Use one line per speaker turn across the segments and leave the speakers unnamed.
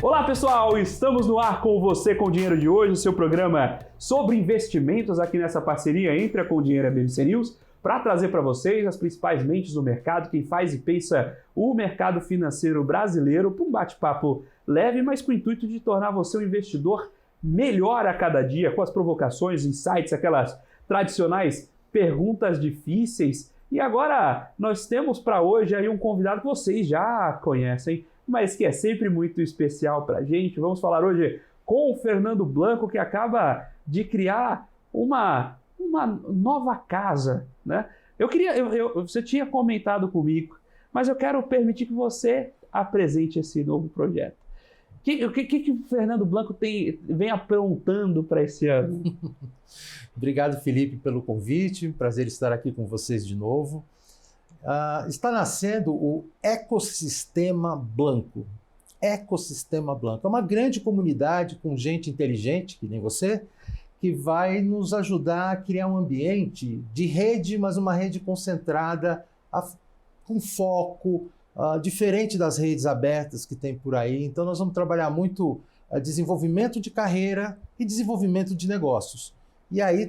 Olá pessoal, estamos no ar com você com o Dinheiro de Hoje, o seu programa sobre investimentos aqui nessa parceria entre a Com Dinheiro e a BBC News, para trazer para vocês as principais mentes do mercado, quem faz e pensa o mercado financeiro brasileiro, para um bate-papo leve, mas com o intuito de tornar você um investidor melhor a cada dia, com as provocações, insights, aquelas tradicionais perguntas difíceis. E agora nós temos para hoje aí um convidado que vocês já conhecem, mas que é sempre muito especial para a gente. Vamos falar hoje com o Fernando Blanco, que acaba de criar uma nova casa, né? Você tinha comentado comigo, mas eu quero permitir que você apresente esse novo projeto. O que o Fernando Blanco vem aprontando para esse ano?
Obrigado, Felipe, pelo convite. Prazer estar aqui com vocês de novo. Está nascendo o Ecossistema Blanco. Ecossistema Blanco. É uma grande comunidade com gente inteligente, que nem você, que vai nos ajudar a criar um ambiente de rede, mas uma rede concentrada, com foco, diferente das redes abertas que tem por aí. Então nós vamos trabalhar muito desenvolvimento de carreira e desenvolvimento de negócios. E aí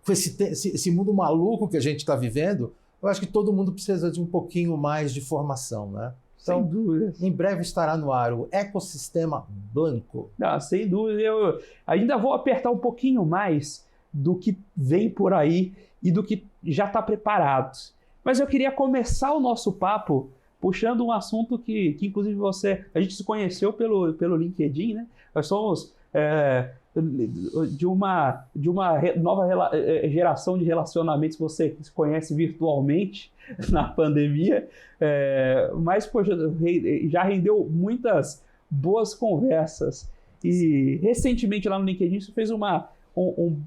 com esse mundo maluco que a gente está vivendo, eu acho que todo mundo precisa de um pouquinho mais de formação, né? Então,
sem dúvida.
Em breve estará no ar o Ecossistema Blanco.
Sem dúvida. Eu ainda vou apertar um pouquinho mais do que vem por aí e do que já está preparado. Mas eu queria começar o nosso papo puxando um assunto que inclusive a gente se conheceu pelo LinkedIn, né? Nós somos de uma nova geração de relacionamentos que você se conhece virtualmente na pandemia, mas poxa, já rendeu muitas boas conversas. E recentemente lá no LinkedIn você fez um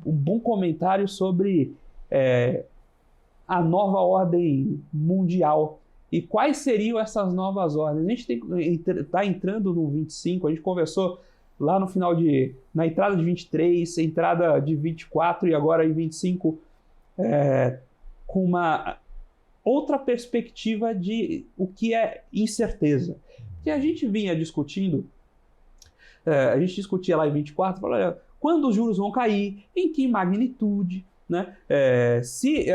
bom comentário sobre a nova ordem mundial. E quais seriam essas novas ordens? A gente está entrando no 25, a gente conversou lá no final na entrada de 23, entrada de 24 e agora em 25, com uma outra perspectiva de o que é incerteza. Que a gente vinha discutindo, a gente discutia lá em 24, falando, quando os juros vão cair, em que magnitude, né? Se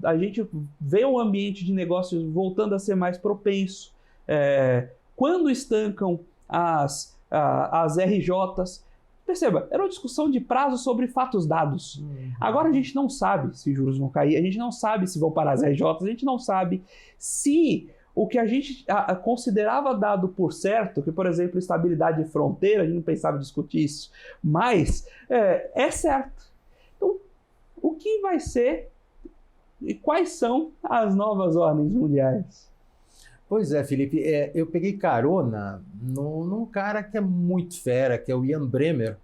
a gente vê o ambiente de negócios voltando a ser mais propenso, quando estancam as RJs. Perceba, era uma discussão de prazo sobre fatos dados. Agora a gente não sabe se juros vão cair, a gente não sabe se vão parar as RJs, a gente não sabe se o que a gente considerava dado por certo, que, por exemplo, estabilidade de fronteira, a gente não pensava em discutir isso, mas é certo. Então, o que vai ser e quais são as novas ordens mundiais?
Pois é, Felipe, eu peguei carona num cara que é muito fera, que é o Ian Bremmer,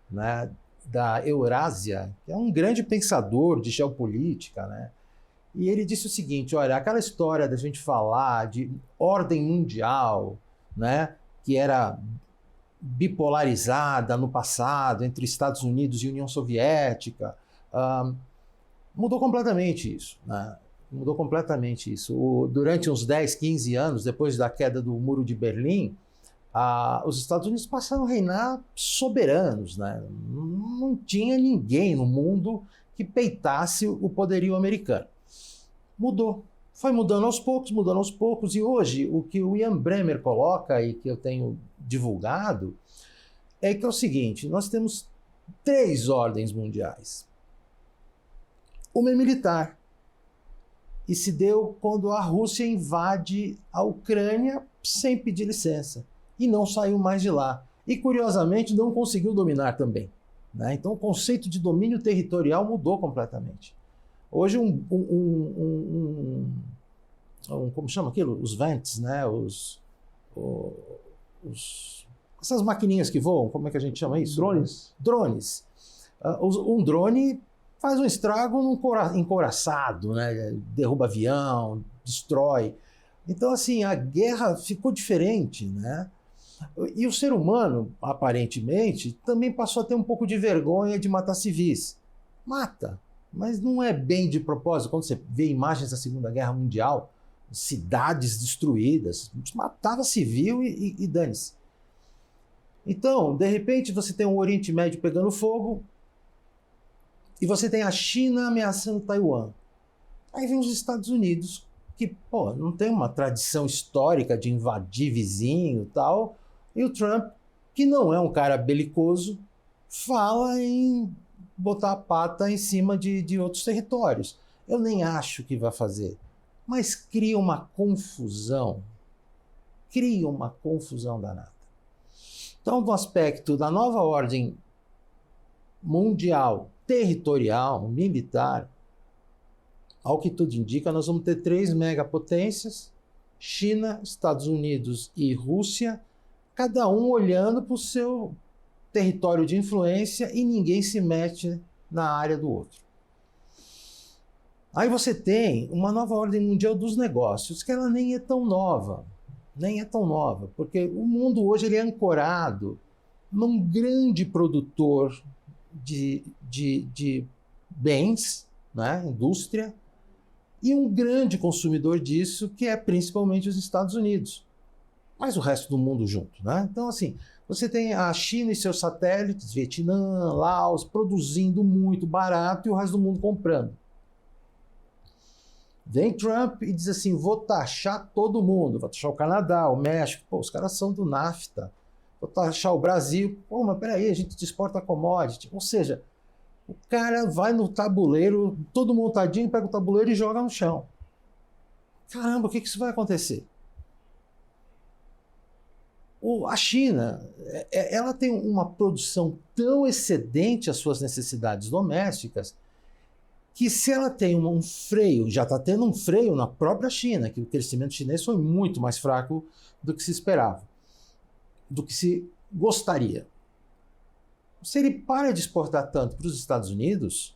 né, da Eurásia, que é um grande pensador de geopolítica, né? E ele disse o seguinte, olha, aquela história da gente falar de ordem mundial, né, que era bipolarizada no passado entre Estados Unidos e União Soviética, mudou completamente isso, né? Mudou completamente isso. Durante uns 10, 15 anos, depois da queda do Muro de Berlim, os Estados Unidos passaram a reinar soberanos, né? Não tinha ninguém no mundo que peitasse o poderio americano. Mudou. Foi mudando aos poucos, e hoje o que o Ian Bremmer coloca e que eu tenho divulgado é que é o seguinte, nós temos 3 ordens mundiais. Uma é militar, e se deu quando a Rússia invade a Ucrânia sem pedir licença. E não saiu mais de lá. E, curiosamente, não conseguiu dominar também, né? Então, o conceito de domínio territorial mudou completamente. Hoje, como chama aquilo? Os vents, né? Essas maquininhas que voam, como é que a gente chama isso?
Drones.
Drones. Um drone faz um estrago num encouraçado, né? Derruba avião, destrói. Então, assim, a guerra ficou diferente, né? E o ser humano, aparentemente, também passou a ter um pouco de vergonha de matar civis. Mata, mas não é bem de propósito. Quando você vê imagens da Segunda Guerra Mundial, cidades destruídas, matava civil e dane-se. Então, de repente, você tem o Oriente Médio pegando fogo e você tem a China ameaçando Taiwan. Aí vem os Estados Unidos, que pô, não tem uma tradição histórica de invadir vizinho e tal, e o Trump, que não é um cara belicoso, fala em botar a pata em cima de outros territórios. Eu nem acho que vai fazer, mas cria uma confusão danada. Então, no aspecto da nova ordem mundial, territorial, militar, ao que tudo indica, nós vamos ter 3 megapotências, China, Estados Unidos e Rússia, cada um olhando para o seu território de influência e ninguém se mete na área do outro. Aí você tem uma nova ordem mundial dos negócios, que ela nem é tão nova, porque o mundo hoje ele é ancorado num grande produtor de bens, né, indústria, e um grande consumidor disso, que é principalmente os Estados Unidos, mas o resto do mundo junto, né? Então, assim, você tem a China e seus satélites, Vietnã, Laos, produzindo muito barato e o resto do mundo comprando. Vem Trump e diz assim, vou taxar todo mundo, vou taxar o Canadá, o México, pô, os caras são do NAFTA, vou taxar o Brasil, pô, mas peraí, a gente exporta commodity, ou seja, o cara vai no tabuleiro, todo montadinho, pega o tabuleiro e joga no chão. Caramba, o que isso vai acontecer? A China, ela tem uma produção tão excedente às suas necessidades domésticas que se ela tem um freio, já está tendo um freio na própria China, que o crescimento chinês foi muito mais fraco do que se esperava, do que se gostaria. Se ele para de exportar tanto para os Estados Unidos,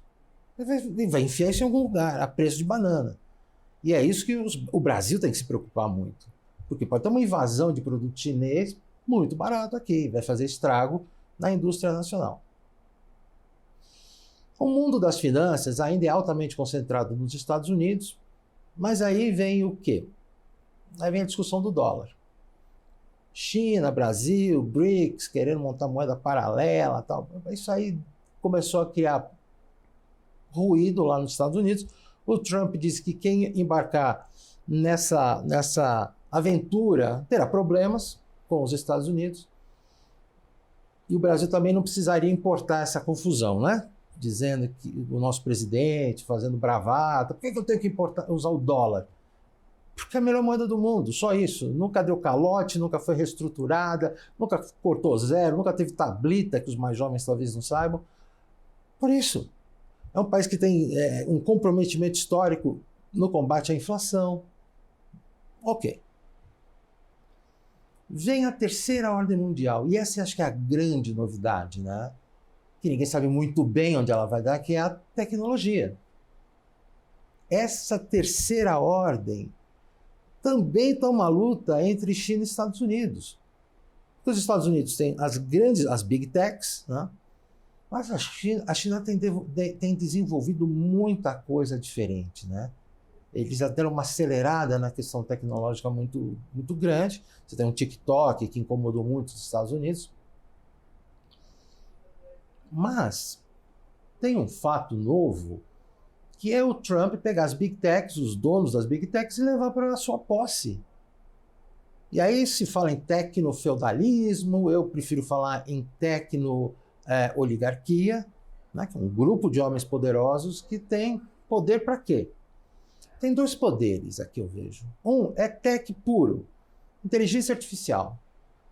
ele vai enfiar isso em algum lugar, a preço de banana. E é isso que o Brasil tem que se preocupar muito. Porque pode ter uma invasão de produto chinês muito barato aqui, vai fazer estrago na indústria nacional. O mundo das finanças ainda é altamente concentrado nos Estados Unidos, mas aí vem o quê? Aí vem a discussão do dólar. China, Brasil, BRICS, querendo montar moeda paralela, tal. Isso aí começou a criar ruído lá nos Estados Unidos. O Trump disse que quem embarcar nessa aventura terá problemas com os Estados Unidos. E o Brasil também não precisaria importar essa confusão, né? Dizendo que o nosso presidente fazendo bravata. Por que eu tenho que usar o dólar? Porque é a melhor moeda do mundo, só isso. Nunca deu calote, nunca foi reestruturada, nunca cortou zero, nunca teve tablita, que os mais jovens talvez não saibam. Por isso, é um país que tem um comprometimento histórico no combate à inflação. Ok. Vem a terceira ordem mundial, e essa acho que é a grande novidade, né? Que ninguém sabe muito bem onde ela vai dar, que é a tecnologia. Essa terceira ordem também está uma luta entre China e Estados Unidos. Os Estados Unidos têm as big techs, né? Mas a China tem desenvolvido muita coisa diferente, né? Eles já deram uma acelerada na questão tecnológica muito, muito grande. Você tem um TikTok que incomodou muito os Estados Unidos. Mas tem um fato novo, que é o Trump pegar as big techs, os donos das big techs, e levar para a sua posse. E aí se fala em tecnofeudalismo, eu prefiro falar em tecno-oligarquia, né, que é um grupo de homens poderosos que tem poder para quê? Tem 2 poderes aqui eu vejo. Um é tech puro, inteligência artificial.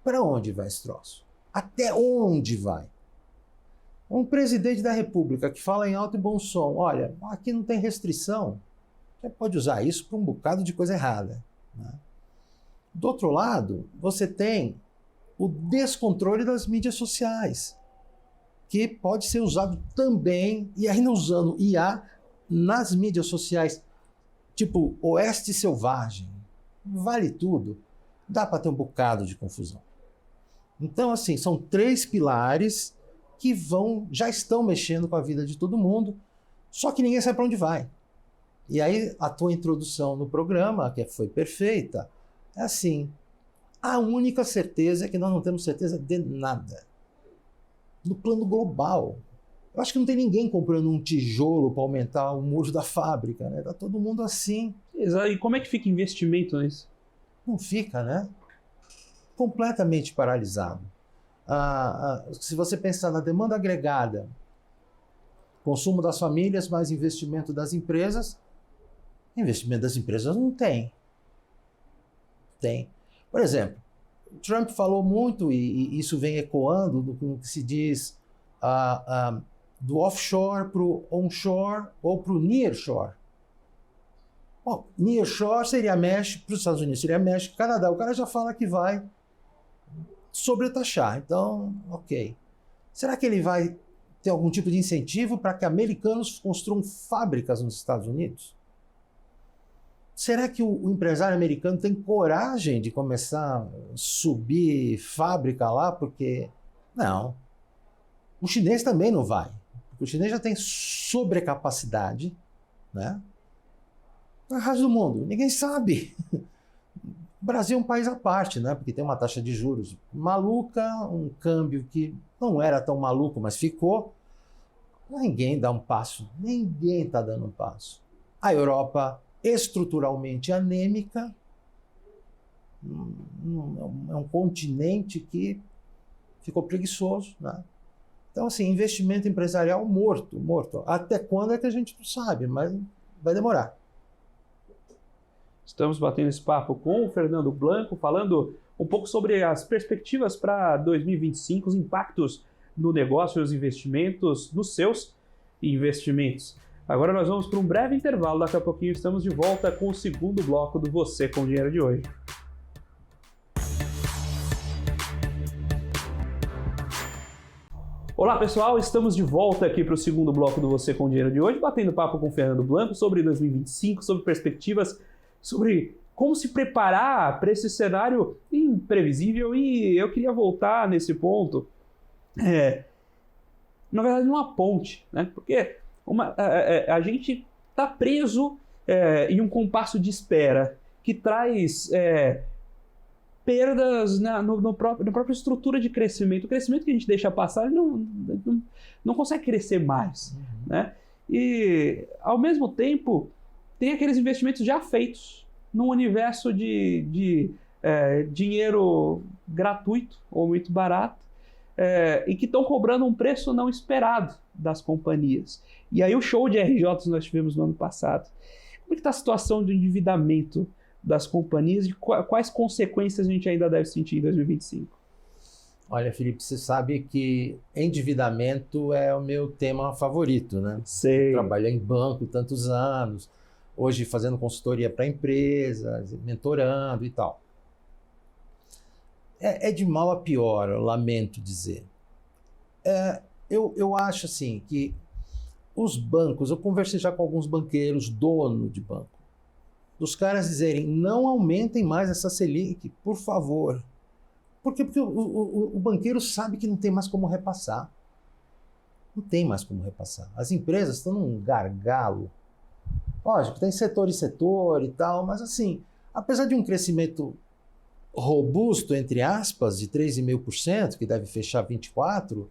Para onde vai esse troço? Até onde vai? Um presidente da República que fala em alto e bom som, olha, aqui não tem restrição, você pode usar isso para um bocado de coisa errada, né? Do outro lado, você tem o descontrole das mídias sociais, que pode ser usado também, e ainda usando IA nas mídias sociais, tipo Oeste Selvagem, vale tudo, dá para ter um bocado de confusão. Então, assim, são 3 pilares que já estão mexendo com a vida de todo mundo, só que ninguém sabe para onde vai. E aí, a tua introdução no programa, que foi perfeita, é assim, A única certeza é que nós não temos certeza de nada. No plano global. Eu acho que não tem ninguém comprando um tijolo para aumentar o muro da fábrica, né? Tá todo mundo assim.
E como é que fica investimento nisso?
Não fica, né? Completamente paralisado. Se você pensar na demanda agregada, consumo das famílias mais investimento das empresas não tem. Tem. Por exemplo, Trump falou muito, e isso vem ecoando no que se diz do offshore para o onshore ou para o nearshore. Bom, nearshore seria México, para os Estados Unidos seria México, Canadá. O cara já fala que vai sobretaxar. Então, ok. Será que ele vai ter algum tipo de incentivo para que americanos construam fábricas nos Estados Unidos? Será que o empresário americano tem coragem de começar a subir fábrica lá? Porque, não. O chinês também não vai. Porque o chinês já tem sobrecapacidade, né? Na resto do mundo, ninguém sabe. O Brasil é um país à parte, né? Porque tem uma taxa de juros maluca, um câmbio que não era tão maluco, mas ficou. Ninguém dá um passo. Ninguém está dando um passo. A Europa, estruturalmente anêmica, é um continente que ficou preguiçoso, né? Então, assim, investimento empresarial morto. Até quando é que a gente não sabe, mas vai demorar.
Estamos batendo esse papo com o Fernando Blanco, falando um pouco sobre as perspectivas para 2025, os impactos no negócio e os investimentos, nos seus investimentos. Agora nós vamos para um breve intervalo, daqui a pouquinho estamos de volta com o segundo bloco do Você com Dinheiro de hoje. Olá pessoal, estamos de volta aqui para o segundo bloco do Você com Dinheiro de hoje, batendo papo com o Fernando Blanco sobre 2025, sobre perspectivas, sobre como se preparar para esse cenário imprevisível. E eu queria voltar nesse ponto, na verdade numa ponte, né? Porque a gente está preso em um compasso de espera que traz perdas na própria estrutura de crescimento. O crescimento que a gente deixa passar não consegue crescer mais, né? E, ao mesmo tempo, tem aqueles investimentos já feitos num universo de dinheiro gratuito ou muito barato, e que estão cobrando um preço não esperado das companhias. E aí o show de RJs nós tivemos no ano passado. Como é que está a situação do endividamento das companhias e quais consequências a gente ainda deve sentir em 2025?
Olha, Felipe, você sabe que endividamento é o meu tema favorito, né?
Sei.
Trabalhei em banco tantos anos, hoje fazendo consultoria para empresas, mentorando e tal. É de mal a pior, eu lamento dizer. Eu acho assim que os bancos, eu conversei já com alguns banqueiros, dono de banco, dos caras dizerem, não aumentem mais essa Selic, por favor. Por quê? Porque o banqueiro sabe que não tem mais como repassar. Não tem mais como repassar. As empresas estão num gargalo. Lógico, tem setor e setor e tal, mas assim, apesar de um crescimento robusto, entre aspas, de 3,5%, que deve fechar 24%,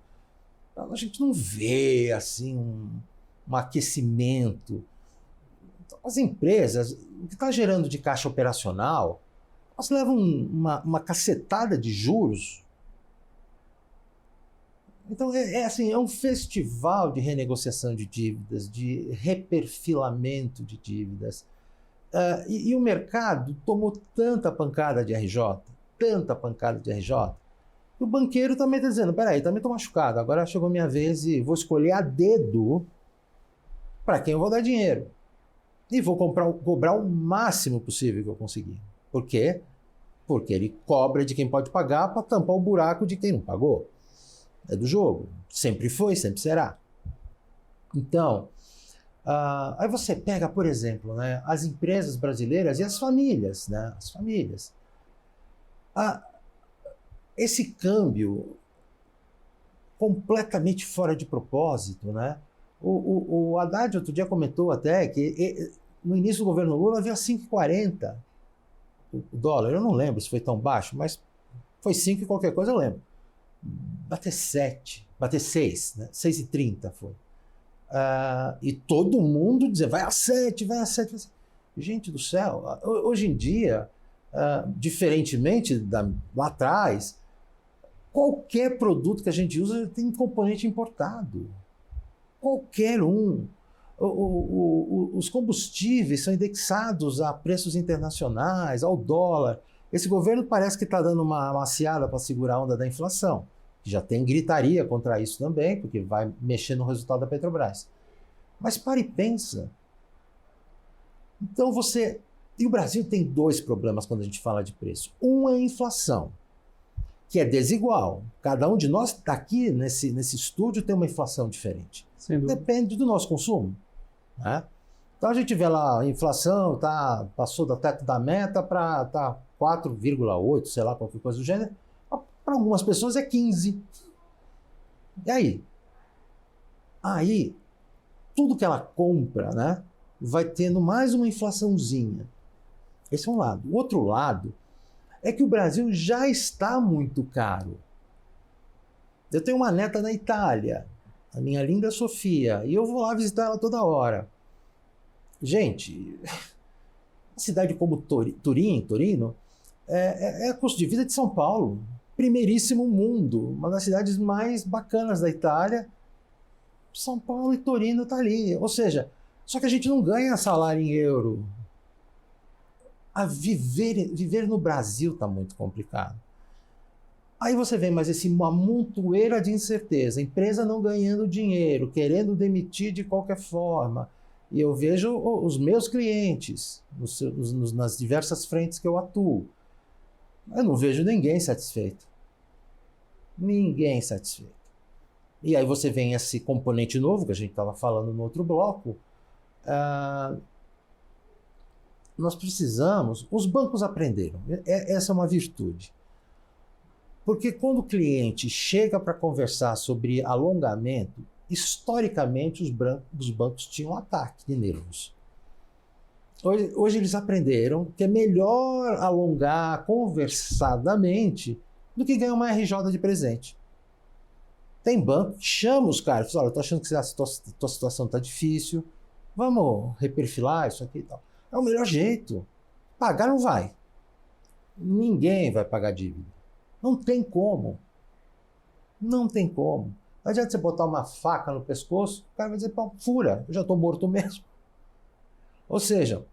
a gente não vê assim um aquecimento. Então, as empresas, o que está gerando de caixa operacional, elas levam uma cacetada de juros. Então, assim, é um festival de renegociação de dívidas, de reperfilamento de dívidas. E o mercado tomou tanta pancada de RJ, que o banqueiro também está dizendo, peraí, também estou machucado, agora chegou minha vez e vou escolher a dedo para quem eu vou dar dinheiro. E vou cobrar o máximo possível que eu conseguir. Por quê? Porque ele cobra de quem pode pagar para tampar o buraco de quem não pagou. É do jogo. Sempre foi, sempre será. Então, aí você pega, por exemplo, né, as empresas brasileiras e as famílias, né? As famílias. Esse câmbio completamente fora de propósito, né? O Haddad outro dia comentou até que no início do governo Lula havia 5,40. o dólar, eu não lembro se foi tão baixo, mas foi 5 e qualquer coisa eu lembro. Bater 7, bater 6, né? 6,30 foi. E todo mundo dizia, vai a 7, vai a 7. Gente do céu, hoje em dia, diferentemente lá atrás, qualquer produto que a gente usa tem componente importado. Qualquer um. Os combustíveis são indexados a preços internacionais, ao dólar. Esse governo parece que está dando uma maciada para segurar a onda da inflação. Já tem gritaria contra isso também, porque vai mexer no resultado da Petrobras. Mas para e pensa. Então E o Brasil tem 2 problemas quando a gente fala de preço. Um é a inflação, que é desigual. Cada um de nós está aqui nesse estúdio tem uma inflação diferente. Depende do nosso consumo. Né? Então a gente vê lá a inflação passou do teto da meta para 4,8, sei lá, qualquer coisa do gênero. Para algumas pessoas é 15. E aí? Aí, tudo que ela compra, né, vai tendo mais uma inflaçãozinha. Esse é um lado. O outro lado é que o Brasil já está muito caro. Eu tenho uma neta na Itália, a minha linda Sofia, e eu vou lá visitar ela toda hora. Gente, uma cidade como Torino, é custo de vida de São Paulo. Primeiríssimo mundo, uma das cidades mais bacanas da Itália. São Paulo e Torino tá ali. Ou seja, só que a gente não ganha salário em euro. Viver no Brasil tá muito complicado. Aí você vê mais uma montoeira de incerteza, empresa não ganhando dinheiro, querendo demitir de qualquer forma. E eu vejo os meus clientes nas diversas frentes que eu atuo. Eu não vejo ninguém satisfeito. Ninguém satisfeito. E aí você vem esse componente novo, que a gente estava falando no outro bloco. Nós precisamos... Os bancos aprenderam. Essa é uma virtude. Porque quando o cliente chega para conversar sobre alongamento, historicamente os bancos tinham ataque de nervos. Hoje eles aprenderam que é melhor alongar conversadamente do que ganhar uma RJ de presente. Tem banco que chama os caras, olha, eu tô achando que a tua situação tá difícil, vamos reperfilar isso aqui e tal. É o melhor jeito. Pagar não vai. Ninguém vai pagar dívida. Não tem como. Não tem como. Não adianta você botar uma faca no pescoço, o cara vai dizer, pô, fura, eu já tô morto mesmo. Ou seja,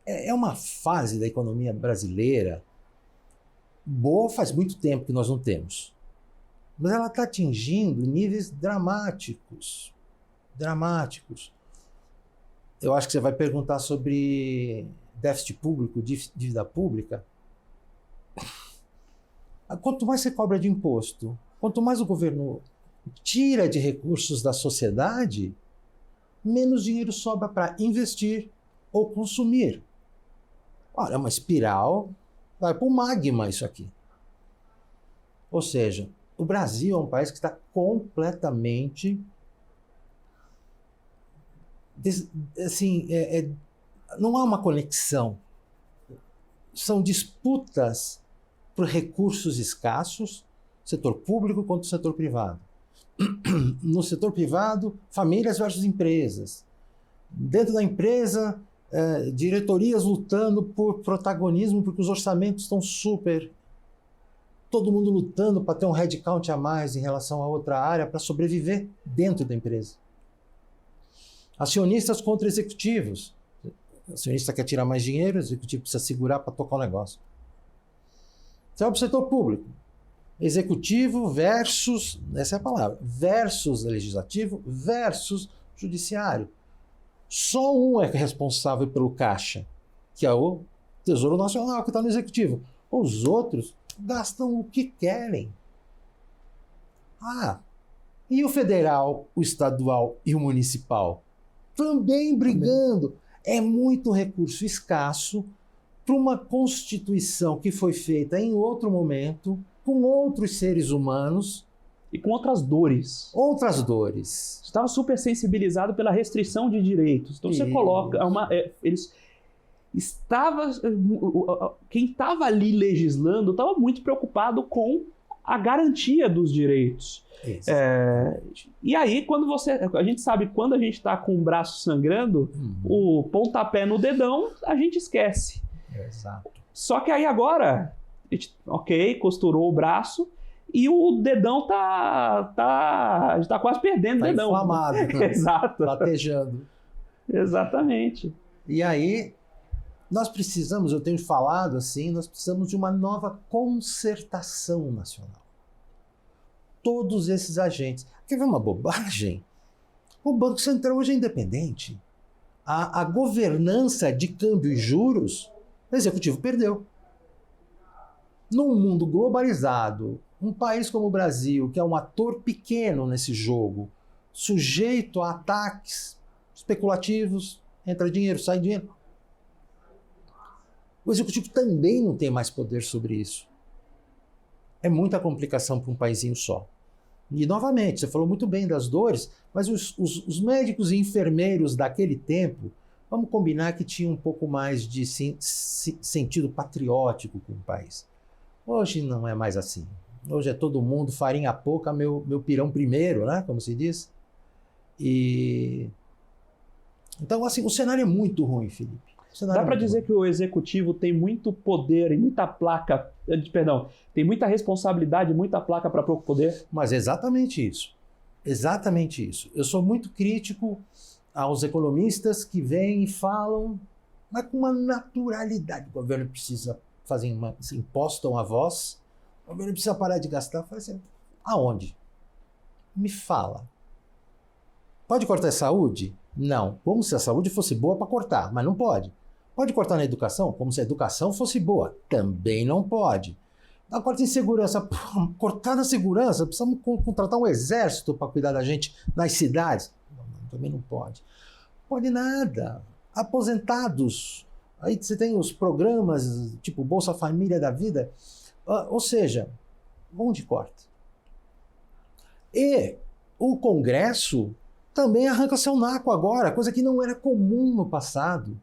é uma fase da economia brasileira boa, faz muito tempo que nós não temos. Mas ela está atingindo níveis dramáticos. Dramáticos. Eu acho que você vai perguntar sobre déficit público, dívida pública. Quanto mais você cobra de imposto, quanto mais o governo tira de recursos da sociedade, menos dinheiro sobra para investir ou consumir. Olha, é uma espiral, vai para o magma isso aqui. Ou seja, o Brasil é um país que está completamente... Assim, não há uma conexão. São disputas por recursos escassos, setor público contra o setor privado. No setor privado, famílias versus empresas. Dentro da empresa, diretorias lutando por protagonismo, porque os orçamentos estão super... Todo mundo lutando para ter um headcount a mais em relação a outra área para sobreviver dentro da empresa. Acionistas contra executivos. O acionista quer tirar mais dinheiro, o executivo precisa segurar para tocar o negócio. Você vai para o setor público. Executivo versus, essa é a palavra, versus legislativo versus judiciário. Só um é responsável pelo caixa, que é o Tesouro Nacional, que está no executivo. Os outros gastam o que querem. E o federal, o estadual e o municipal? Também brigando. É muito recurso escasso para uma Constituição que foi feita em outro momento, com outros seres humanos.
E com outras dores.
Outras dores.
Você estava super sensibilizado pela restrição de direitos. Então você coloca... quem estava ali legislando estava muito preocupado com a garantia dos direitos. E aí, a gente sabe quando a gente está com o braço sangrando, o pontapé no dedão, a gente esquece.
Exato.
Só que aí agora, costurou o braço e o dedão a gente tá quase perdendo o dedão.
Inflamado, né?
Exato.
Latejando.
Exatamente.
E aí, eu tenho falado assim, nós precisamos de uma nova concertação nacional. Todos esses agentes. Quer ver uma bobagem? O Banco Central hoje é independente. A governança de câmbio e juros, o executivo perdeu. Num mundo globalizado, um país como o Brasil, que é um ator pequeno nesse jogo, sujeito a ataques especulativos, entra dinheiro, sai dinheiro. O executivo também não tem mais poder sobre isso. É muita complicação para um paísinho só. E, novamente, você falou muito bem das dores, mas os médicos e enfermeiros daquele tempo, vamos combinar que tinham um pouco mais de sentido patriótico com o país. Hoje não é mais assim. Hoje é todo mundo farinha pouca, meu pirão primeiro, né? Como se diz. Então, assim, o cenário é muito ruim, Felipe.
Dá para dizer que o executivo tem muito poder e muita placa, tem muita responsabilidade, muita placa para pouco poder?
Mas é exatamente isso. Exatamente isso. Eu sou muito crítico aos economistas que vêm e falam, mas com uma naturalidade. O governo precisa fazer impostam a voz, o governo precisa parar de gastar. Eu falei assim, aonde? Me fala. Pode cortar a saúde? Não. Como se a saúde fosse boa para cortar, mas não pode. Pode cortar na educação? Como se a educação fosse boa. Também não pode. Corta em segurança. Cortar na segurança? Precisamos contratar um exército para cuidar da gente nas cidades? Também não pode. Pode nada. Aposentados. Aí você tem os programas tipo Bolsa Família da Vida. Ou seja, onde corta? E o Congresso também arranca seu naco agora, coisa que não era comum no passado.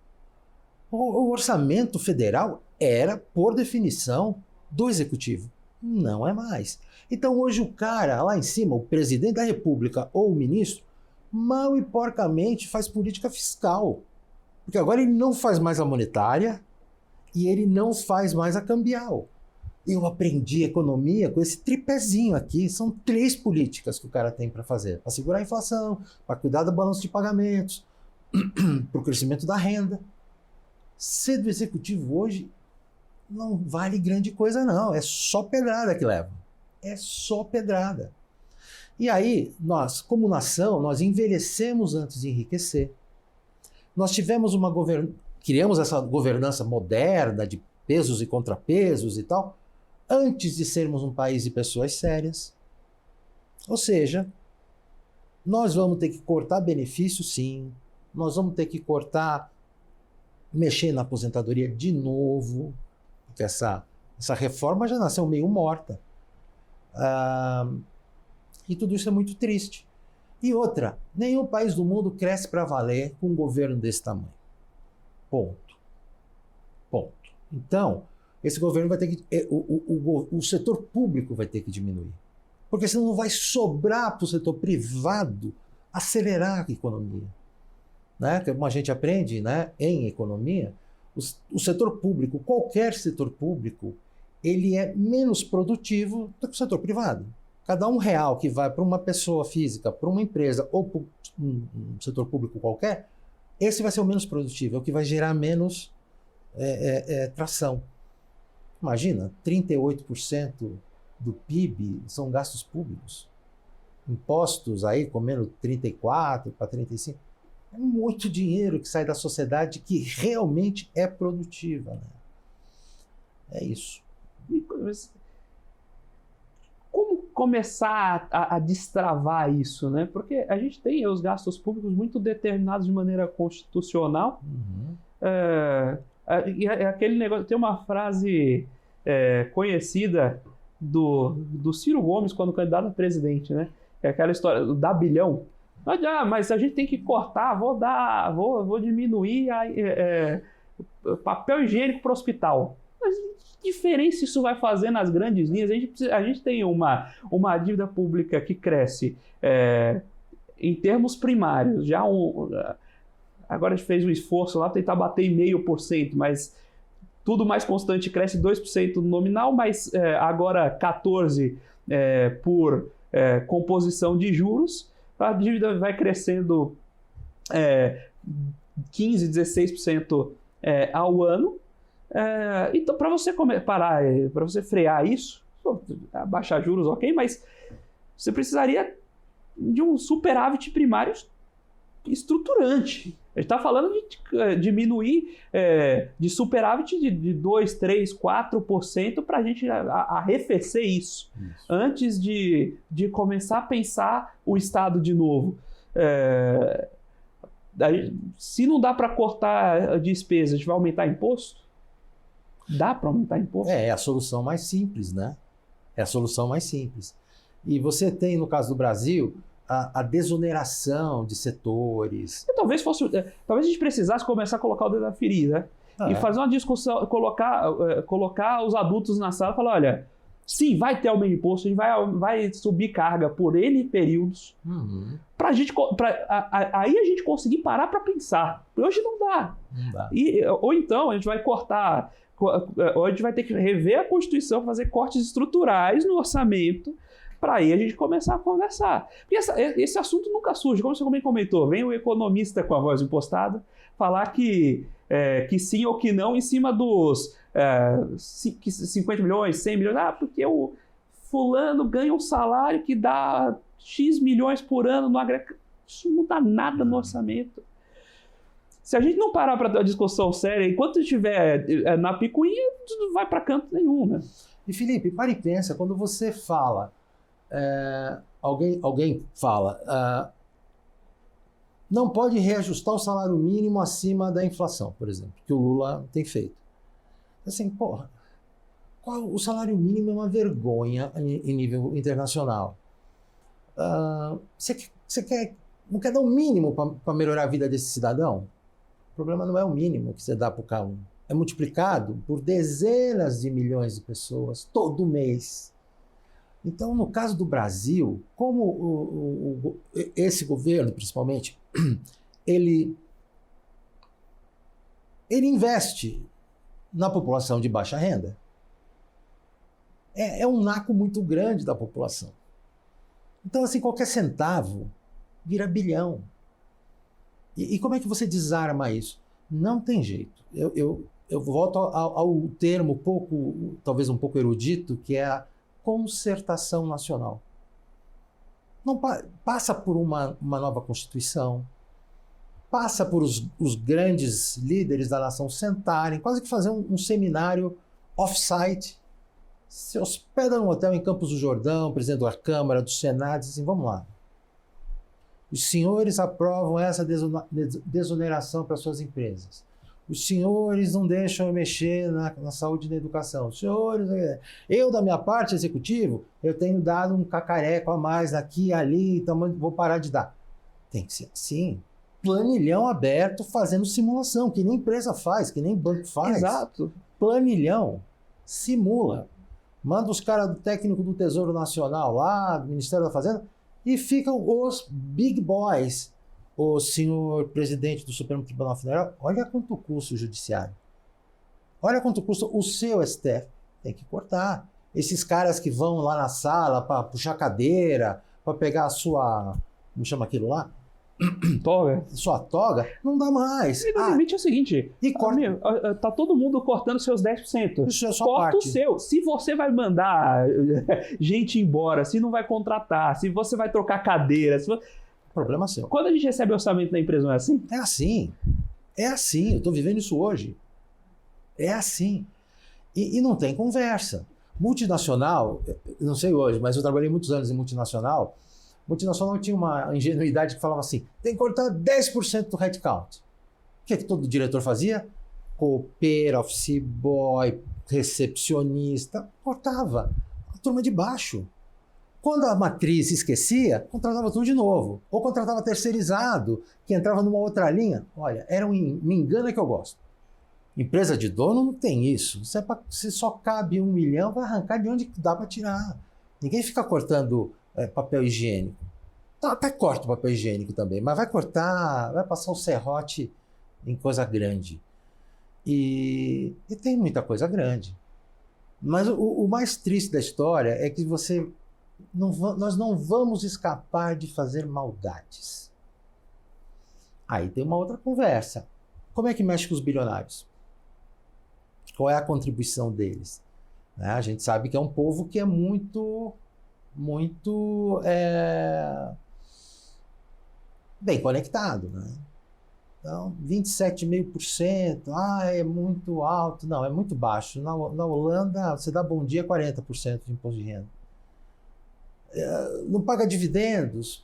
O orçamento federal era, por definição, do executivo. Não é mais. Então hoje o cara lá em cima, o presidente da República ou o ministro, mal e porcamente faz política fiscal. Porque agora ele não faz mais a monetária e ele não faz mais a cambial. Eu aprendi economia com esse tripézinho aqui. São 3 políticas que o cara tem para fazer. Para segurar a inflação, para cuidar do balanço de pagamentos, para o crescimento da renda. Ser do executivo hoje não vale grande coisa não. É só pedrada que leva. É só pedrada. E aí, nós, como nação, nós envelhecemos antes de enriquecer. Nós tivemos criamos essa governança moderna de pesos e contrapesos e tal, antes de sermos um país de pessoas sérias. Ou seja, nós vamos ter que cortar benefícios, sim. Nós vamos ter que mexer na aposentadoria de novo, porque essa reforma já nasceu meio morta. E tudo isso é muito triste. E outra, nenhum país do mundo cresce para valer com um governo desse tamanho. Ponto. Então, esse governo vai ter que... O setor público vai ter que diminuir. Porque senão não vai sobrar para o setor privado acelerar a economia. Né? Como a gente aprende, né, em economia, o setor público, qualquer setor público, ele é menos produtivo do que o setor privado. Cada R$1 que vai para uma pessoa física, para uma empresa ou para um setor público qualquer, esse vai ser o menos produtivo, é o que vai gerar menos tração. Imagina, 38% do PIB são gastos públicos. Impostos aí comendo 34% para 35%. É muito dinheiro que sai da sociedade que realmente é produtiva. Né? É isso.
Como começar a destravar isso, né? Porque a gente tem os gastos públicos muito determinados de maneira constitucional. E aquele negócio, tem uma frase conhecida do Ciro Gomes quando candidato a presidente, né? É aquela história do dar bilhão. Mas a gente tem que cortar, vou diminuir papel higiênico para o hospital. Mas que diferença isso vai fazer nas grandes linhas? A gente tem uma dívida pública que cresce em termos primários. Agora a gente fez um esforço lá para tentar bater em 0,5%, mas tudo mais constante cresce 2% no nominal, mas agora 14% por composição de juros. A dívida vai crescendo 15%, 16% ao ano. Então, para você parar, para você frear isso, baixar juros, ok, mas você precisaria de um superávit primário estruturante. A gente está falando de diminuir de superávit de 2%, 3%, 4% para a gente arrefecer isso antes de começar a pensar o Estado de novo. Se não dá para cortar a despesa, a gente vai aumentar imposto? Dá para aumentar imposto?
É a solução mais simples, né? É a solução mais simples. E você tem, no caso do Brasil, a desoneração de setores.
Talvez a gente precisasse começar a colocar o dedo na ferida, né? E fazer uma discussão, colocar os adultos na sala e falar, olha, sim, vai ter aumento de imposto, a gente vai subir carga por N períodos, aí a gente conseguir parar para pensar. Hoje não dá. Ou então a gente vai cortar, ou a gente vai ter que rever a Constituição, fazer cortes estruturais no orçamento, para aí a gente começar a conversar. Porque esse assunto nunca surge, como você também comentou, vem o economista com a voz impostada falar que sim ou que não em cima dos 50 milhões, 100 milhões, porque o fulano ganha um salário que dá X milhões por ano no agregado. Isso não dá nada no orçamento. Se a gente não parar para ter uma discussão séria, enquanto estiver na picuinha, não vai para canto nenhum, né?
E Felipe, para e pensa, quando você fala, alguém fala, não pode reajustar o salário mínimo acima da inflação, por exemplo, que o Lula tem feito. Assim, porra, o salário mínimo é uma vergonha em nível internacional. Você não quer dar o mínimo para melhorar a vida desse cidadão? O problema não é o mínimo que você dá para o K1. É multiplicado por dezenas de milhões de pessoas todo mês. Então, no caso do Brasil, como esse governo, principalmente, ele investe na população de baixa renda, é um naco muito grande da população. Então, assim, qualquer centavo vira bilhão. E como é que você desarma isso? Não tem jeito. Eu volto ao termo talvez um pouco erudito, que é a concertação nacional. Não passa por uma nova Constituição, passa por os grandes líderes da nação sentarem, quase que fazer um seminário off-site, se hospeda num hotel em Campos do Jordão, presidente da Câmara, do Senado, diz assim, vamos lá. Os senhores aprovam essa desoneração para suas empresas. Os senhores não deixam eu mexer na saúde e na educação. Os senhores, eu da minha parte, executivo, eu tenho dado um cacareco a mais aqui e ali, então vou parar de dar. Tem que ser assim. Planilhão aberto fazendo simulação, que nem empresa faz, que nem banco faz.
Exato.
Planilhão. Simula. Manda os caras do técnico do Tesouro Nacional lá, do Ministério da Fazenda, e ficam os big boys. O senhor presidente do Supremo Tribunal Federal, olha quanto custa o judiciário. Olha quanto custa o seu STF. Tem que cortar. Esses caras que vão lá na sala para puxar cadeira, para pegar a sua... Como chama aquilo lá?
Toga.
Sua toga, não dá mais.
E no limite é o seguinte,
e corta.
Tá todo mundo cortando seus 10%.
Isso é sua
corta
parte.
O seu. Se você vai mandar gente embora, se não vai contratar, se você vai trocar cadeira...
Problema seu.
Quando a gente recebe orçamento da empresa, não é assim?
É assim. É assim. Eu estou vivendo isso hoje. É assim. E não tem conversa. Multinacional, não sei hoje, mas eu trabalhei muitos anos em multinacional. Multinacional tinha uma ingenuidade que falava assim, tem que cortar 10% do headcount. O que todo diretor fazia? Copeiro, office boy, recepcionista, cortava. A turma de baixo. Quando a matriz esquecia, contratava tudo de novo. Ou contratava terceirizado, que entrava numa outra linha. Olha, me engana que eu gosto. Empresa de dono não tem isso. Se só cabe 1 milhão, vai arrancar de onde dá para tirar. Ninguém fica cortando papel higiênico. Até corta o papel higiênico também, mas vai cortar, vai passar um serrote em coisa grande. E tem muita coisa grande. Mas o mais triste da história é que nós não vamos escapar de fazer maldades. Aí tem uma outra conversa. Como é que mexe com os bilionários? Qual é a contribuição deles? Né? A gente sabe que é um povo que é muito bem conectado. Né? Então, 27,5%, é muito alto. Não, é muito baixo. Na Holanda, você dá bom dia, 40% de imposto de renda. Não paga dividendos.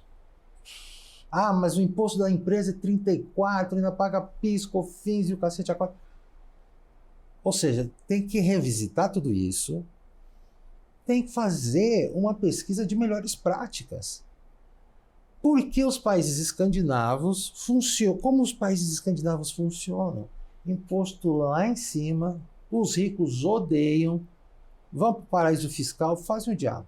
Mas o imposto da empresa é 34%, ainda paga PIS, COFINS e o cacete a quatro. Ou seja, tem que revisitar tudo isso, tem que fazer uma pesquisa de melhores práticas. Por que os países escandinavos funcionam? Como os países escandinavos funcionam? Imposto lá em cima, os ricos odeiam, vão para o paraíso fiscal, fazem o diabo.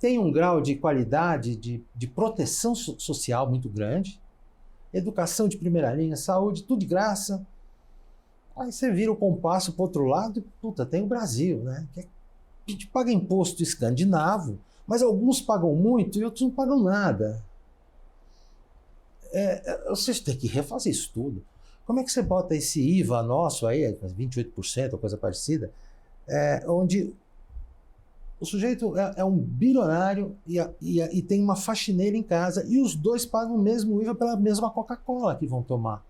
Tem um grau de qualidade, de proteção social muito grande, educação de primeira linha, saúde, tudo de graça. Aí você vira o compasso para o outro lado e, tem o Brasil, né? Que a gente paga imposto escandinavo, mas alguns pagam muito e outros não pagam nada. Vocês têm que refazer isso tudo. Como é que você bota esse IVA nosso aí, 28% ou coisa parecida, onde o sujeito é um bilionário e tem uma faxineira em casa e os dois pagam o mesmo IVA pela mesma Coca-Cola que vão tomar.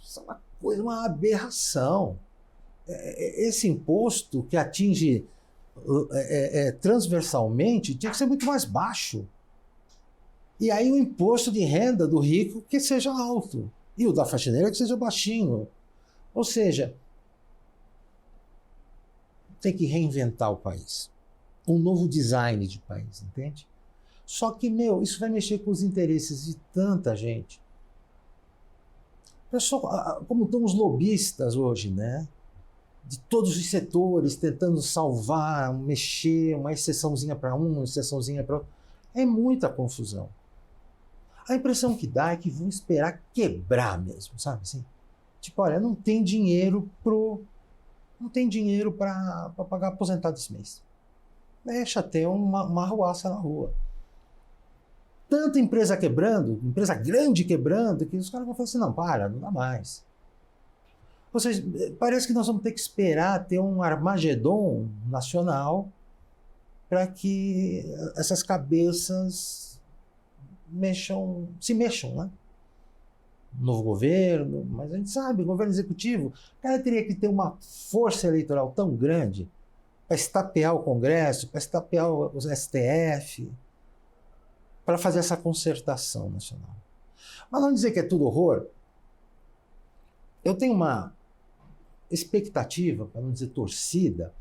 Isso é uma aberração. Esse imposto que atinge transversalmente tinha que ser muito mais baixo. E aí o imposto de renda do rico que seja alto e o da faxineira que seja baixinho. Ou seja, tem que reinventar o país. Um novo design de país, entende? Só que, isso vai mexer com os interesses de tanta gente. Pessoal, como estão os lobistas hoje, né? De todos os setores, tentando salvar, mexer, uma exceçãozinha para um, uma exceçãozinha para outro. É muita confusão. A impressão que dá é que vão esperar quebrar mesmo, sabe assim? Tipo, olha, não tem dinheiro para pagar aposentado esse mês. Deixa ter uma arruaça na rua. Tanta empresa quebrando, empresa grande quebrando, que os caras vão falar assim, não dá mais. Ou seja, parece que nós vamos ter que esperar ter um Armagedon nacional para que essas cabeças se mexam, né? Novo governo, mas a gente sabe, o governo executivo, o cara teria que ter uma força eleitoral tão grande para estapear o Congresso, para estapear os STF, para fazer essa concertação nacional. Mas não dizer que é tudo horror, eu tenho uma expectativa, para não dizer torcida,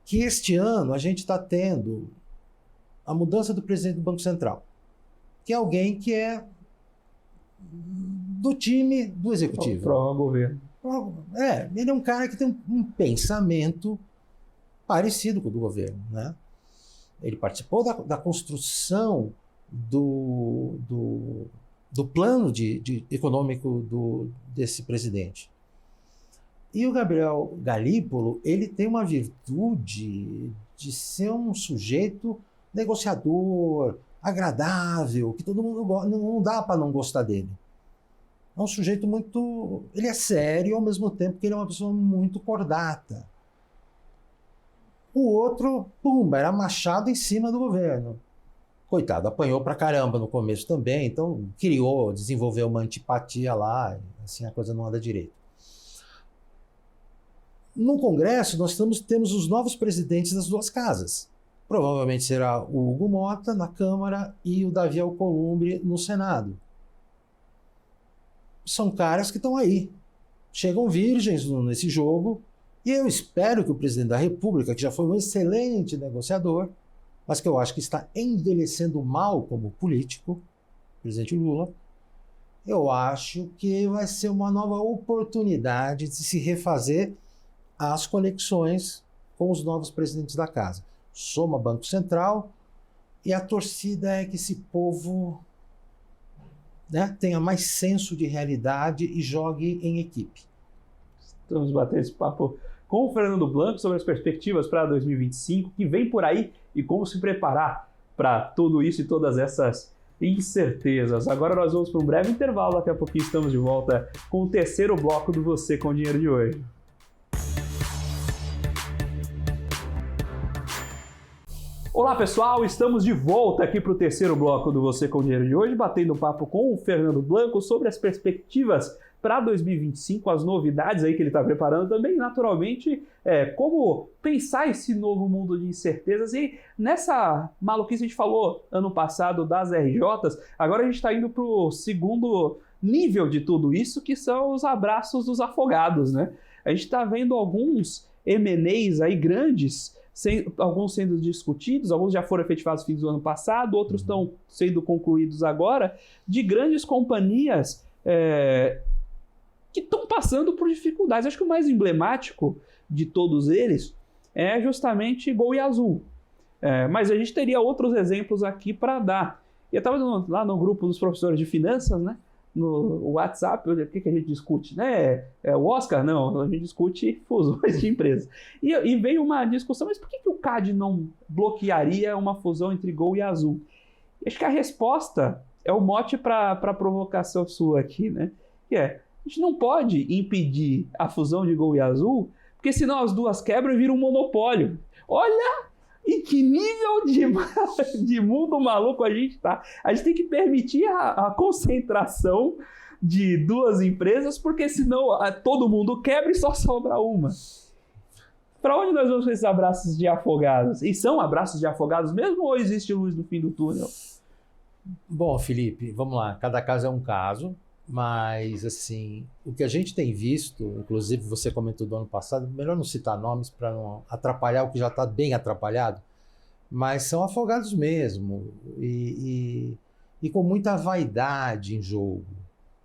que este ano a gente está tendo a mudança do presidente do Banco Central, que é alguém que é do time do executivo.
Prova governo.
Ele é um cara que tem um pensamento parecido com o do governo, né? Ele participou da construção do plano econômico desse presidente. E o Gabriel Galípolo, ele tem uma virtude de ser um sujeito negociador, agradável, que todo mundo gosta, não dá para não gostar dele. É um sujeito muito... Ele é sério ao mesmo tempo que ele é uma pessoa muito cordata. O outro, era machado em cima do governo. Coitado, apanhou pra caramba no começo também, então desenvolveu uma antipatia lá, assim a coisa não anda direito. No Congresso, nós temos os novos presidentes das duas casas. Provavelmente será o Hugo Mota na Câmara e o Davi Alcolumbre no Senado. São caras que estão aí. Chegam virgens nesse jogo. E eu espero que o presidente da República, que já foi um excelente negociador, mas que eu acho que está envelhecendo mal como político, o presidente Lula, eu acho que vai ser uma nova oportunidade de se refazer as conexões com os novos presidentes da casa. Soma Banco Central, e a torcida é que esse povo, né, tenha mais senso de realidade e jogue em equipe.
Estamos batendo esse papo com o Fernando Blanco sobre as perspectivas para 2025, que vem por aí, e como se preparar para tudo isso e todas essas incertezas. Agora nós vamos para um breve intervalo, daqui a pouquinho estamos de volta com o terceiro bloco do Você com Dinheiro de hoje. Olá pessoal, estamos de volta aqui para o terceiro bloco do Você com Dinheiro de hoje, batendo um papo com o Fernando Blanco sobre as perspectivas para 2025, as novidades aí que ele está preparando também, naturalmente, como pensar esse novo mundo de incertezas. E nessa maluquice a gente falou ano passado das RJs, agora a gente está indo para o segundo nível de tudo isso, que são os abraços dos afogados, né? A gente está vendo alguns M&As aí grandes, alguns sendo discutidos, alguns já foram efetivados no fim do ano passado, outros estão sendo concluídos agora, de grandes companhias que estão passando por dificuldades. Acho que o mais emblemático de todos eles é justamente Gol e Azul. Mas a gente teria outros exemplos aqui para dar. Eu estava lá no grupo dos professores de finanças, né? No WhatsApp, o que a gente discute, né? O Oscar? Não, a gente discute fusões de empresas. E veio uma discussão, mas por que o CAD não bloquearia uma fusão entre Gol e Azul? Acho que a resposta é o mote para a provocação sua aqui, né? Que a gente não pode impedir a fusão de Gol e Azul, porque senão as duas quebram e viram um monopólio. Olha em que nível de mundo maluco a gente está. A gente tem que permitir a concentração de duas empresas, porque senão todo mundo quebra e só sobra uma. Para onde nós vamos com esses abraços de afogados? E são abraços de afogados mesmo, ou existe luz no fim do túnel?
Bom, Felipe, vamos lá. Cada caso é um caso. Mas, assim, o que a gente tem visto, inclusive você comentou do ano passado, melhor não citar nomes para não atrapalhar o que já está bem atrapalhado, mas são afogados mesmo e com muita vaidade em jogo.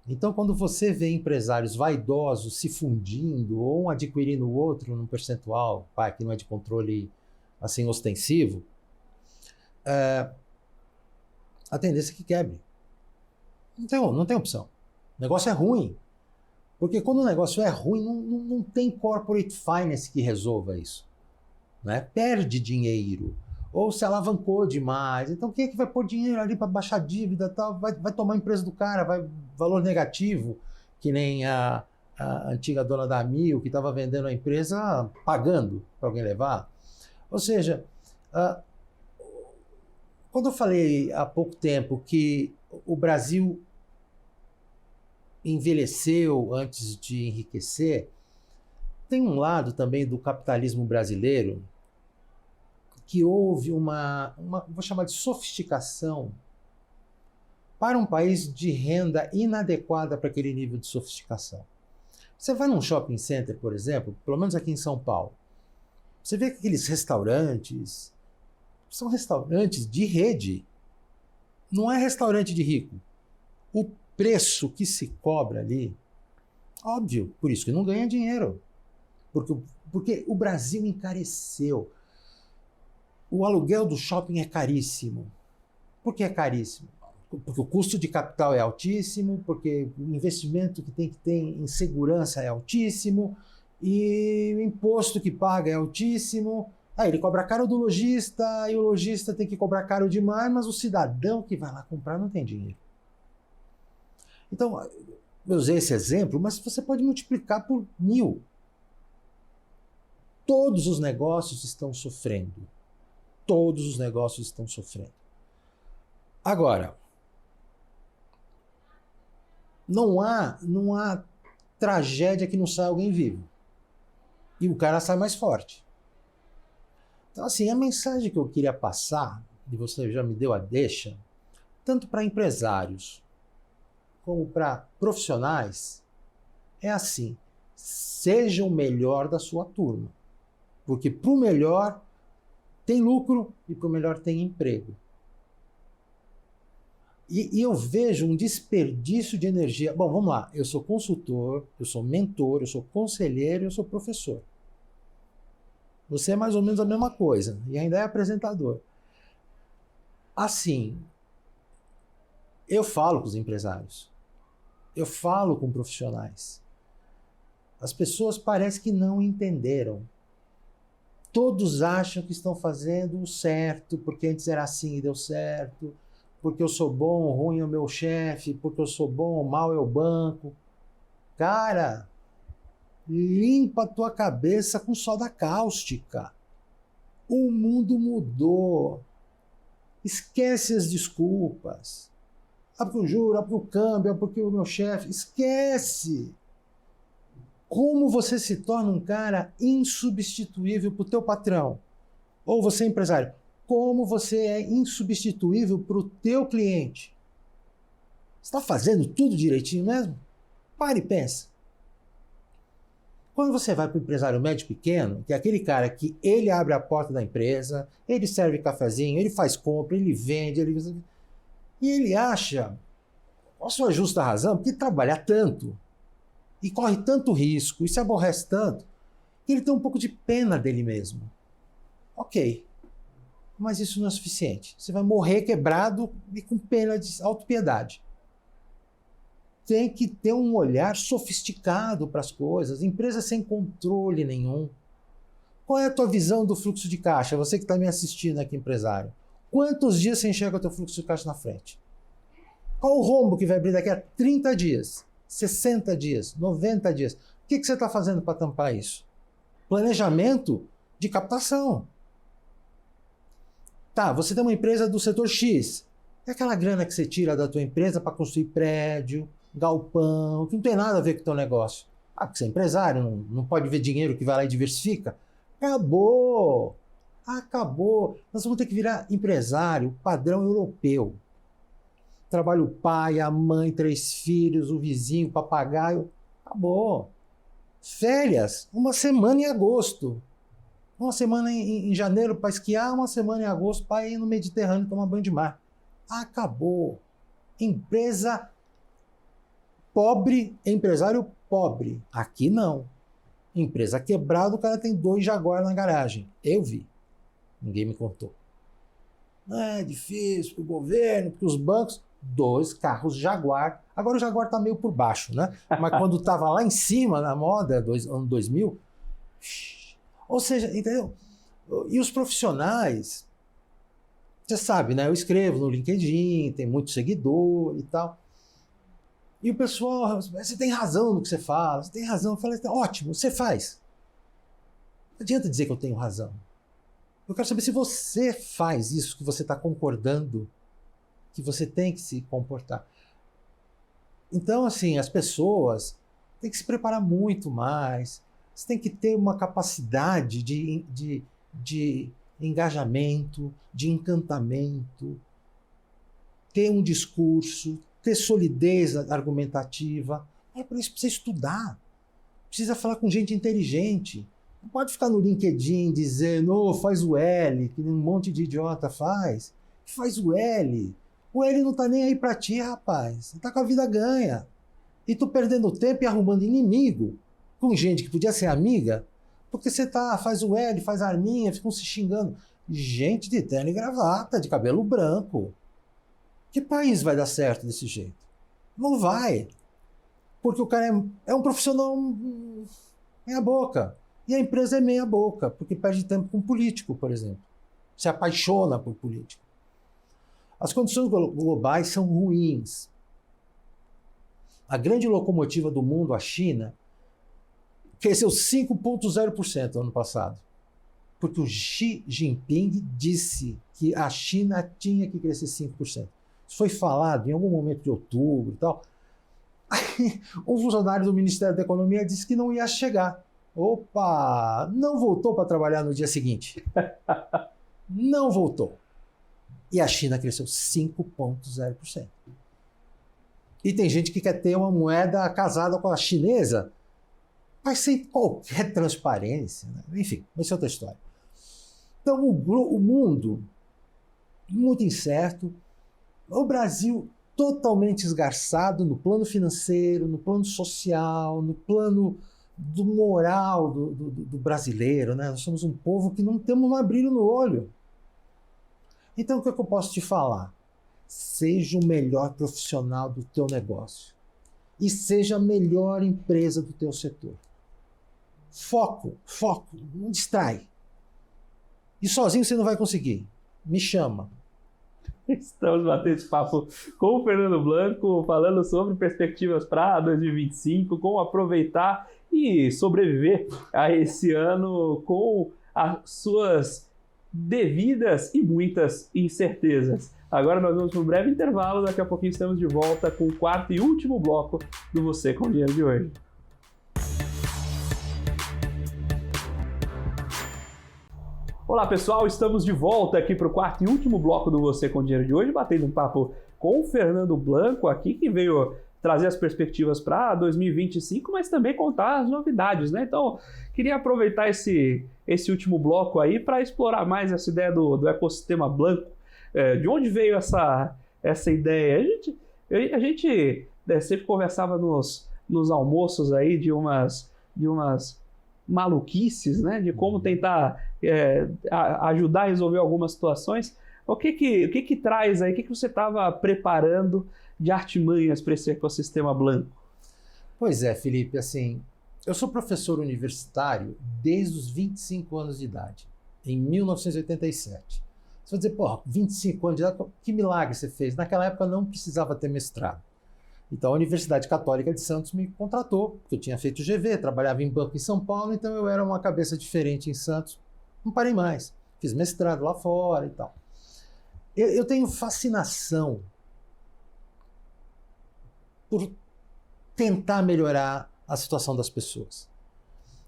Então, quando você vê empresários vaidosos se fundindo ou um adquirindo o outro num percentual, que não é de controle assim ostensivo, a tendência é que quebre. Não tem opção. O negócio é ruim. Porque quando o negócio é ruim, não tem corporate finance que resolva isso. Né? Perde dinheiro. Ou se alavancou demais. Então quem é que vai pôr dinheiro ali para baixar dívida? Tal? Vai tomar a empresa do cara, vai valor negativo, que nem a antiga dona da Amil, que estava vendendo a empresa pagando para alguém levar. Ou seja, quando eu falei há pouco tempo que o Brasil envelheceu antes de enriquecer, tem um lado também do capitalismo brasileiro que houve uma vou chamar de sofisticação para um país de renda inadequada para aquele nível de sofisticação. Você vai num shopping center, por exemplo, pelo menos aqui em São Paulo, você vê que aqueles restaurantes são restaurantes de rede, não é restaurante de rico. O preço que se cobra ali, óbvio, por isso que não ganha dinheiro. Porque o Brasil encareceu. O aluguel do shopping é caríssimo. Por que é caríssimo? Porque o custo de capital é altíssimo, porque o investimento que tem em segurança é altíssimo, e o imposto que paga é altíssimo. Aí ele cobra caro do lojista, e o lojista tem que cobrar caro demais, mas o cidadão que vai lá comprar não tem dinheiro. Então, eu usei esse exemplo, mas você pode multiplicar por 1000. Todos os negócios estão sofrendo. Todos os negócios estão sofrendo. Agora, não há tragédia que não saia alguém vivo. E o cara sai mais forte. Então, assim, a mensagem que eu queria passar, e você já me deu a deixa, tanto para empresários como para profissionais, é assim: seja o melhor da sua turma. Porque para o melhor tem lucro e para o melhor tem emprego. E eu vejo um desperdício de energia. Bom, vamos lá. Eu sou consultor, eu sou mentor, eu sou conselheiro, eu sou professor. Você é mais ou menos a mesma coisa e ainda é apresentador. Assim, eu falo com os empresários, eu falo com profissionais. As pessoas parecem que não entenderam. Todos acham que estão fazendo o certo, porque antes era assim e deu certo, porque eu sou bom, ruim é o meu chefe, porque eu sou bom, mal é o banco. Cara, limpa a tua cabeça com soda cáustica. O mundo mudou. Esquece as desculpas. Ah, porque o juro, ah, porque o câmbio, ah, porque o meu chefe. Esquece. Como você se torna um cara insubstituível para o teu patrão? Ou você é empresário. Como você é insubstituível para o teu cliente? Você está fazendo tudo direitinho mesmo? Pare e pensa. Quando você vai para o empresário médio pequeno, que é aquele cara que ele abre a porta da empresa, ele serve cafezinho, ele faz compra, ele vende, e ele acha, com a sua justa razão, porque trabalha tanto, e corre tanto risco, e se aborrece tanto, que ele tem um pouco de pena dele mesmo. Ok, mas isso não é suficiente. Você vai morrer quebrado e com pena de autopiedade. Tem que ter um olhar sofisticado para as coisas, empresa sem controle nenhum. Qual é a tua visão do fluxo de caixa? Você que está me assistindo aqui, empresário. Quantos dias você enxerga o teu fluxo de caixa na frente? Qual o rombo que vai abrir daqui a 30 dias, 60 dias, 90 dias? O que você está fazendo para tampar isso? Planejamento de captação. Tá, você tem uma empresa do setor X. É aquela grana que você tira da tua empresa para construir prédio, galpão, que não tem nada a ver com o teu negócio. Ah, porque você é empresário, não pode ver dinheiro que vai lá e diversifica. Acabou! Acabou! Nós vamos ter que virar empresário padrão europeu. Trabalha o pai, a mãe, 3 filhos, o vizinho, o papagaio. Acabou! Férias, uma semana em agosto. Uma semana em janeiro para esquiar, uma semana em agosto para ir no Mediterrâneo tomar banho de mar. Acabou! Empresa pobre, empresário pobre. Aqui não. Empresa quebrada, o cara tem 2 Jaguar na garagem. Eu vi. Ninguém me contou. É difícil para o governo, porque os bancos... 2 carros Jaguar. Agora o Jaguar está meio por baixo, né? Mas quando estava lá em cima, na moda, ano 2000... Ou seja, entendeu? E os profissionais... Você sabe, né? Eu escrevo no LinkedIn, tem muito seguidor e tal. E o pessoal, você tem razão no que você fala, você tem razão. Eu falei, ótimo, você faz. Não adianta dizer que eu tenho razão. Eu quero saber se você faz isso, que você está concordando, que você tem que se comportar. Então, assim, as pessoas têm que se preparar muito mais. Você tem que ter uma capacidade de engajamento, de encantamento, ter um discurso, ter solidez argumentativa. É para isso que precisa estudar. Precisa falar com gente inteligente. Não pode ficar no LinkedIn dizendo, oh, faz o L, que um monte de idiota faz. Faz o L. O L não tá nem aí para ti, rapaz. Você tá com a vida ganha. E tu perdendo tempo e arrumando inimigo com gente que podia ser amiga, porque você faz o L, faz a arminha, ficam se xingando. Gente de terno e gravata, de cabelo branco. Que país vai dar certo desse jeito? Não vai. Porque o cara é um profissional meia boca. E a empresa é meia boca, porque perde tempo com político, por exemplo. Se apaixona por político. As condições globais são ruins. A grande locomotiva do mundo, a China, cresceu 5,0% ano passado. Porque o Xi Jinping disse que a China tinha que crescer 5%. Isso foi falado em algum momento de outubro e tal. Aí, um funcionário do Ministério da Economia disse que não ia chegar. Opa! Não voltou para trabalhar no dia seguinte. Não voltou. E a China cresceu 5,0%. E tem gente que quer ter uma moeda casada com a chinesa, mas sem qualquer transparência. Né? Enfim, essa é outra história. Então, o mundo, muito incerto. O Brasil totalmente esgarçado no plano financeiro, no plano social, no plano do moral do brasileiro, né? Nós somos um povo que não temos um brilho no olho. Então, o que é que eu posso te falar? Seja o melhor profissional do teu negócio e seja a melhor empresa do teu setor. Foco, não distrai. E sozinho você não vai conseguir. Me chama.
Estamos batendo esse papo com o Fernando Blanco, falando sobre perspectivas para 2025, como aproveitar e sobreviver a esse ano com as suas devidas e muitas incertezas. Agora nós vamos para um breve intervalo, daqui a pouquinho estamos de volta com o quarto e último bloco do Você com Dinheiro de hoje. Olá pessoal, estamos de volta aqui para o quarto e último bloco do Você com Dinheiro de hoje, batendo um papo com o Fernando Blanco aqui, que veio trazer as perspectivas para 2025, mas também contar as novidades, né? Então, queria aproveitar esse último bloco aí para explorar mais essa ideia do ecossistema Blanco. De onde veio essa ideia? A gente sempre conversava nos almoços aí de umas maluquices, né? De como tentar ajudar a resolver algumas situações. O que traz aí? O que você estava preparando de artimanhas para esse ecossistema Blanco?
Pois é, Felipe, assim, eu sou professor universitário desde os 25 anos de idade, em 1987. Você vai dizer, 25 anos de idade, que milagre você fez? Naquela época não precisava ter mestrado. Então a Universidade Católica de Santos me contratou, porque eu tinha feito GV, trabalhava em banco em São Paulo, então eu era uma cabeça diferente em Santos. Não parei mais, fiz mestrado lá fora e tal. Eu tenho fascinação por tentar melhorar a situação das pessoas.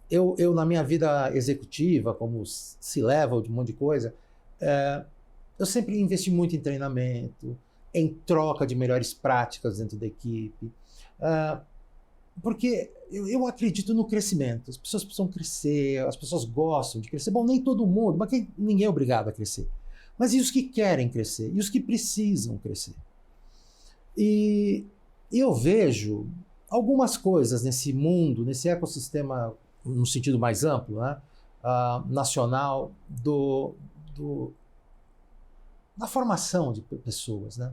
Eu na minha vida executiva, como C-level, de um monte de coisa, eu sempre investi muito em treinamento, em troca de melhores práticas dentro da equipe, porque eu acredito no crescimento. As pessoas precisam crescer, as pessoas gostam de crescer. Bom, nem todo mundo, mas ninguém é obrigado a crescer. Mas e os que querem crescer? E os que precisam crescer? E eu vejo algumas coisas nesse mundo, nesse ecossistema, no sentido mais amplo, né, nacional, da formação de pessoas, né?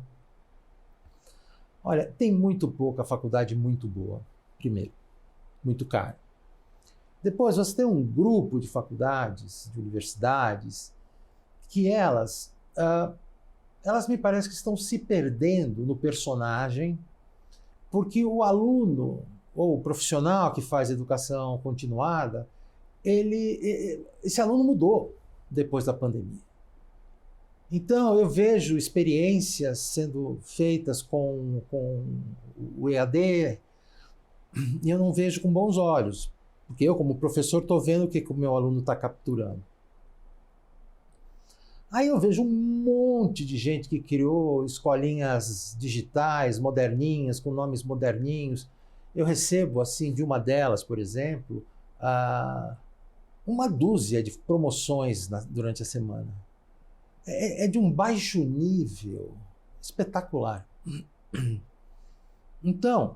Olha, tem muito pouca faculdade muito boa, primeiro, muito cara. Depois, você tem um grupo de faculdades, de universidades, que elas me parece que estão se perdendo no personagem, porque o aluno ou o profissional que faz educação continuada, esse aluno mudou depois da pandemia. Então, eu vejo experiências sendo feitas com o EAD e eu não vejo com bons olhos, porque eu, como professor, estou vendo o que o meu aluno está capturando. Aí eu vejo um monte de gente que criou escolinhas digitais, moderninhas, com nomes moderninhos. Eu recebo, assim, de uma delas, por exemplo, uma dúzia de promoções durante a semana. É de um baixo nível espetacular. Então,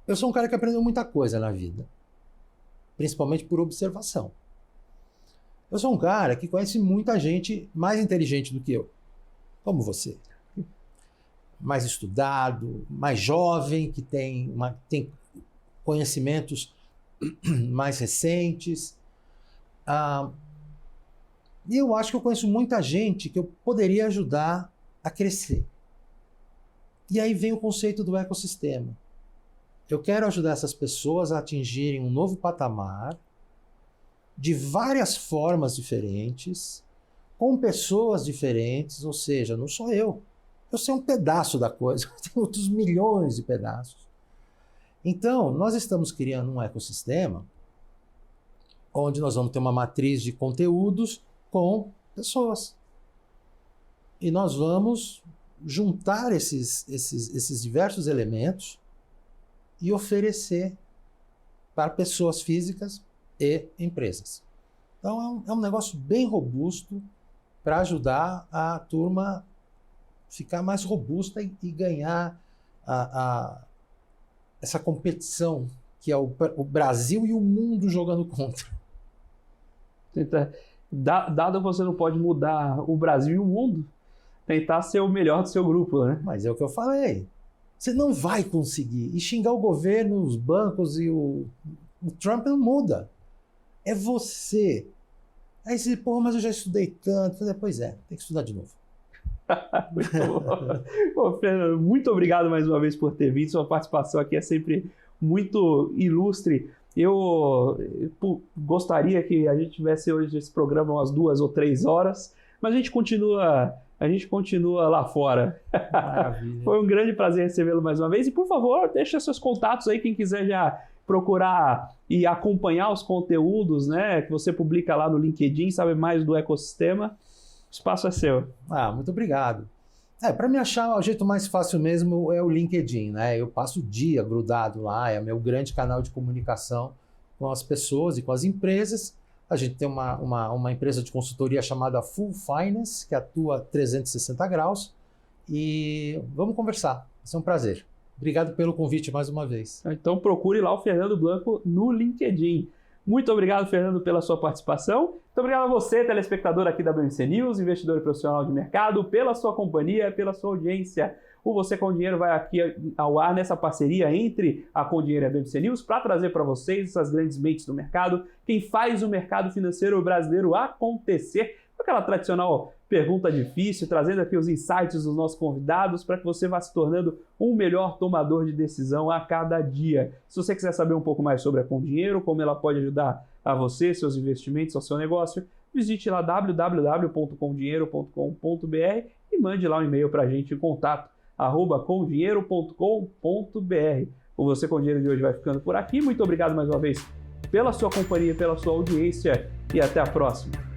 eu sou um cara que aprendeu muita coisa na vida, principalmente por observação. Eu sou um cara que conhece muita gente mais inteligente do que eu, como você. Mais estudado, mais jovem, que tem conhecimentos mais recentes. E eu acho que eu conheço muita gente que eu poderia ajudar a crescer. E aí vem o conceito do ecossistema. Eu quero ajudar essas pessoas a atingirem um novo patamar, de várias formas diferentes, com pessoas diferentes, ou seja, não sou eu. Eu sei um pedaço da coisa, tem outros milhões de pedaços. Então, nós estamos criando um ecossistema onde nós vamos ter uma matriz de conteúdos com pessoas. E nós vamos juntar esses diversos elementos e oferecer para pessoas físicas e empresas. Então é um negócio bem robusto para ajudar a turma ficar mais robusta e ganhar essa competição que é o Brasil e o mundo jogando contra.
Dado que você não pode mudar o Brasil e o mundo, tentar ser o melhor do seu grupo, né?
Mas é o que eu falei. Você não vai conseguir. E xingar o governo, os bancos e o Trump não muda. É você. Aí você, mas eu já estudei tanto. Pois é, tem que estudar de novo.
Muito bom. Fernando, muito obrigado mais uma vez por ter vindo. Sua participação aqui é sempre muito ilustre. Eu gostaria que a gente tivesse hoje esse programa umas 2 ou 3 horas, mas a gente continua lá fora.
Maravilha.
Foi um grande prazer recebê-lo mais uma vez. E, por favor, deixa seus contatos aí, quem quiser já procurar e acompanhar os conteúdos, né, que você publica lá no LinkedIn, sabe mais do ecossistema. O espaço é seu.
Muito obrigado. Para me achar, o jeito mais fácil mesmo é o LinkedIn, né? Eu passo o dia grudado lá, é meu grande canal de comunicação com as pessoas e com as empresas. A gente tem uma empresa de consultoria chamada Full Finance, que atua 360 graus. E vamos conversar. Vai ser um prazer. Obrigado pelo convite mais uma vez.
Então procure lá o Fernando Blanco no LinkedIn. Muito obrigado, Fernando, pela sua participação. Muito obrigado a você, telespectador aqui da BMC News, investidor e profissional de mercado, pela sua companhia, pela sua audiência. O Você com Dinheiro vai aqui ao ar nessa parceria entre a Com Dinheiro e a BMC News para trazer para vocês essas grandes mentes do mercado, quem faz o mercado financeiro brasileiro acontecer. Aquela tradicional pergunta difícil, trazendo aqui os insights dos nossos convidados para que você vá se tornando um melhor tomador de decisão a cada dia. Se você quiser saber um pouco mais sobre a Com Dinheiro, como ela pode ajudar a você, seus investimentos, ao seu negócio, visite lá www.comdinheiro.com.br e mande lá um e-mail para a gente em contato@comdinheiro.com.br. O Você com Dinheiro de hoje vai ficando por aqui. Muito obrigado mais uma vez pela sua companhia, pela sua audiência e até a próxima.